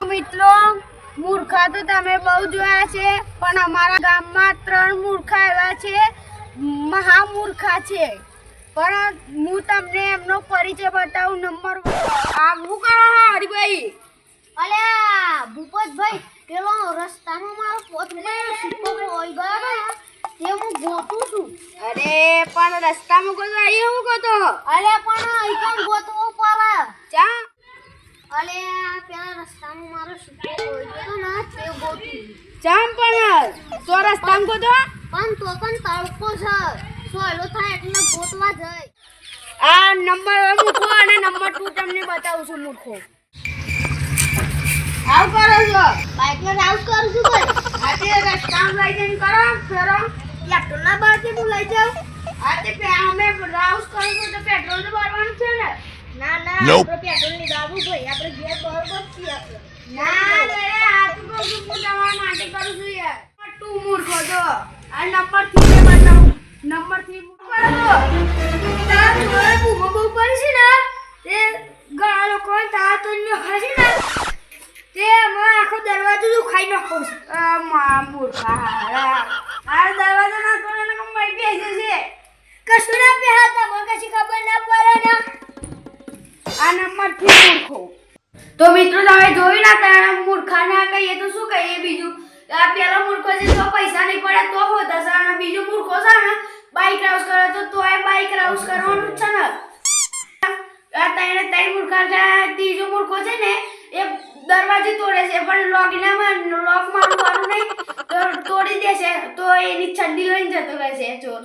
મિત્રો મૂર્ખા તો તમે બહુ જોયા છે, પણ અમારા ગામમાં 3 મૂર્ખા એવા છે, મહામૂર્ખા છે. પણ હું તમને એમનો પરિચય બતાવું. નંબર શું કરો હરિભાઈ? અલ્યા ભૂપતભાઈ, પેલો રસ્તામાં મારો પોતનો સિક્કો ખોઈ ગયો ને, તે હું ગોતું છું. અરે પણ રસ્તામાં કોઈ આવી હું ગોતો? અલ્યા પણ અહીં ગોતવો પડે. ચા અલ્યા પેલા રસ્તામાં મારો સિક્કો ખોઈ ગયો ને, તે ગોતું. ચામ પણ તો રસ્તામાં ગોતો? પણ તો પણ તડકો છે, સોયલો થાય એટલે ગોતવા જાય. આ નંબર 1 મૂકો અને નંબર 2 તમને બતાવું છું. મૂકો આવ કરો છો? બાઇકને રાઉસ કરું છું ભાઈ. આજે રસ્તામાં લઈ જઈને કરો ફેરો. પેટ્રોલના બારથી હું લઈ જાઉં? આજે અમે રાઉસ કરું છું તો પેટ્રોલ તો ભરવાનું છે ને? ના આપણે પેટ્રોલ ની દાબુ ભાઈ, આપણે ઘેર બરોબર છીએ આપણે. ના રે આ તો કહું છું, હું તમારા માટે કરું છું યાર. તું મૂર્ખો છો. આ નંબર 3 ને બતાવું. નંબર 3 મૂકો તારા જોડે બૂમો બહુ પડી છે ને, તે ઘણા લોકો તારા તો હશે ને, તે આખો દરવાજો ખાઈ નાખો છે. મૂર્ખા આ દરવાજો ના કરો ને મળી બેસે છે. કશું ના પહેરતા, મને કશી ખબર ના પડે ને. આ નંબર 3 મૂર્ખો. તો મિત્રો તમે જોઈ ના તારા મૂર્ખા ના કહીએ તો શું કહીએ બીજું? આ પેલો મૂર્ખો છે તો પૈસા નહીં પડે તો હોતા છે, અને બીજો મૂર્ખો છે ને બાઇક રાઉસ કરે તો તોય બાઇક રાઉસ કરવાનું જ છે ને. આ ત્રણ મૂર્ખા છે. ત્રીજો મૂર્ખો છે ને એ દરવાજો તોડે છે, પણ લોક મારવાનું નહીં તો તોડી દેશે તો એની છંડી લઈને જતો રહેશે ચોર.